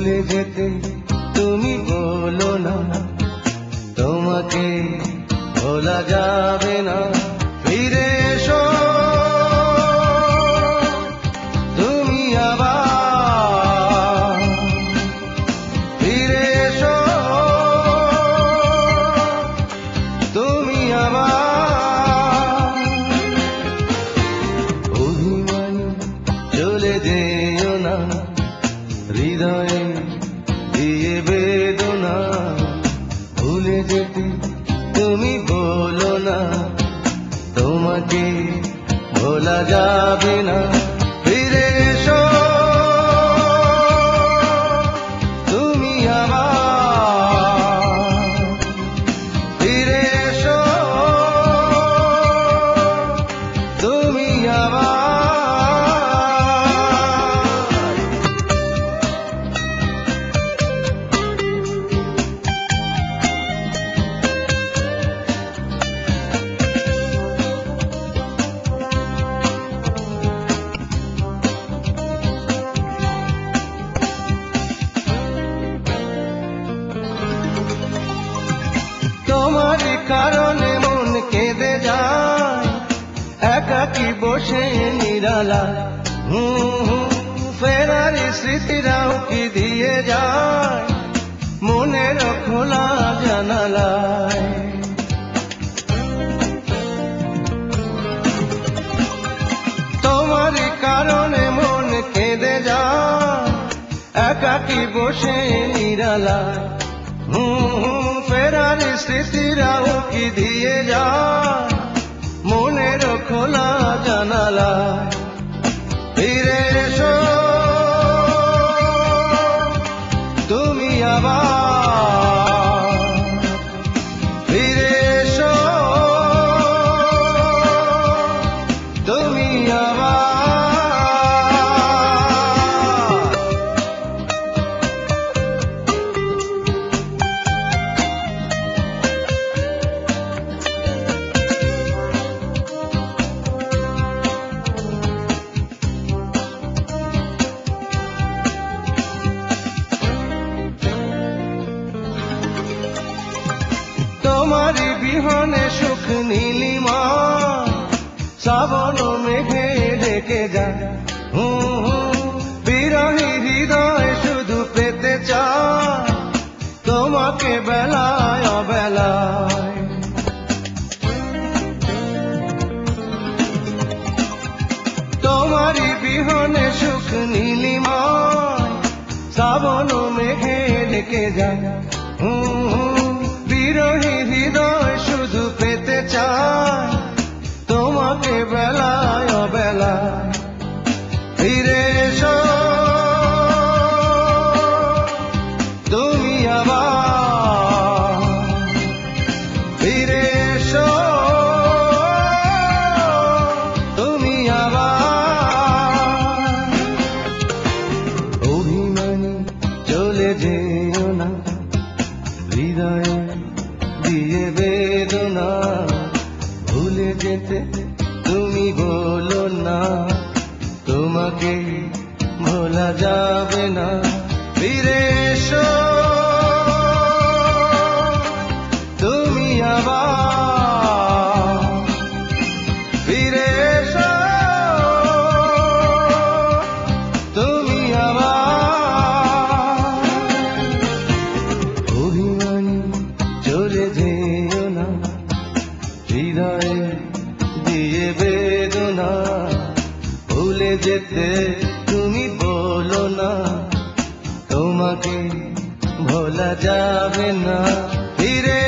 ভুলে যেতে তুমি বলো না, তোমাকে ভোলা যাবে না। ফিরে এসো তুমি আবার, ফিরে এসো তুমি আবার। অভিমানী চলে যেও না, হৃদয়ে দিয়ে বেদনা। ভুলে যেতে তুমি বলো না, তোমাকে ভোলা যাবে না। ফিরে এসো তুমি আবার, ফিরে এসো তুমি আবার। তোমার কারণে মন কেঁদে যায়, একাকী বসে নিরালা। ফেরার স্মৃতিরাও কি দিয়ে যায় মনের খোলা জানালায়। তোমার কারণে মন কেঁদে যায়, একাকী বসে নিরালা। ফেরার স্মৃতিরাও কি দিয়ে যায় মনের খোলা জানালায়। ফিরে এসো তুমি আবার, ফিরে এসো তুমি আবার। তোমারি বিহনে সুখ নীলিমা শ্রাবণ মেঘে ডেকে যায়। বিরহী হৃদয় শুধু পেতে চায় তোমাকে বেলায় অবেলায়। তোমারি বিহনে সুখ নীলিমা শ্রাবণ মেঘে ডেকে যায়। বিরহী হৃদয় শুধু পেতে চায় তোমাকে বেলায় অবেলায়। ফিরে এসো তুমি আবার, ফিরে এসো তুমি আবার। অভিমানী চলে যেও না, হৃদয়ে দিয়ে বেদনা। ভুলে যেতে তুমি বলো না, তোমাকে ভোলা যাবে না। ফিরে এসো তুমি আবার, ফিরে এসো তুমি আবার। অভিমানী চলে যেও না, হৃদয়ে দিয়ে বেদনা। ভুলে যেতে তুমি বলো না, তোমাকে ভোলা যাবে না। ফিরে